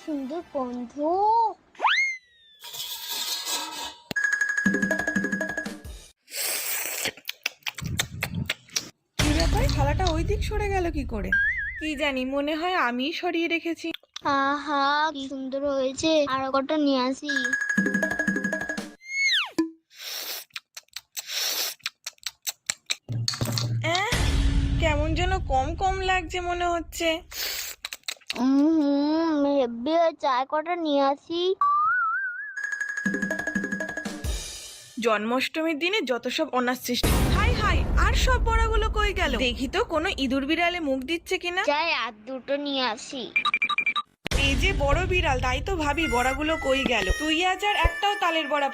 সুন্দর গন্ধ। কি ব্যাপার, থালাটা ওই দিক সরে গেল কি করে? কি জানি, মনে হয় আমিই সরিয়ে রেখেছি। আহা কি সুন্দর হয়েছে, আর কটা নিয়ে আসি। আহ, কেমন যেন কম কম লাগছে মনে হচ্ছে। হেব্বি হয়েছে, আর কটা নিয়ে আসি। জন্মাষ্টমীর দিনে যত সব অনাথ সৃষ্টি। হাই হাই, আর সব বড়াগুলো কই গেল? দেখি তো কোনো ইঁদুর বিড়ালে মুখ দিচ্ছে কিনা। যাই আর দুটো নিয়ে আসি। এই যে বড় বিড়াল, তাই তো ভাবি বড়াগুলো কই গেল। তুই আজ আর একটাও তালের বড়া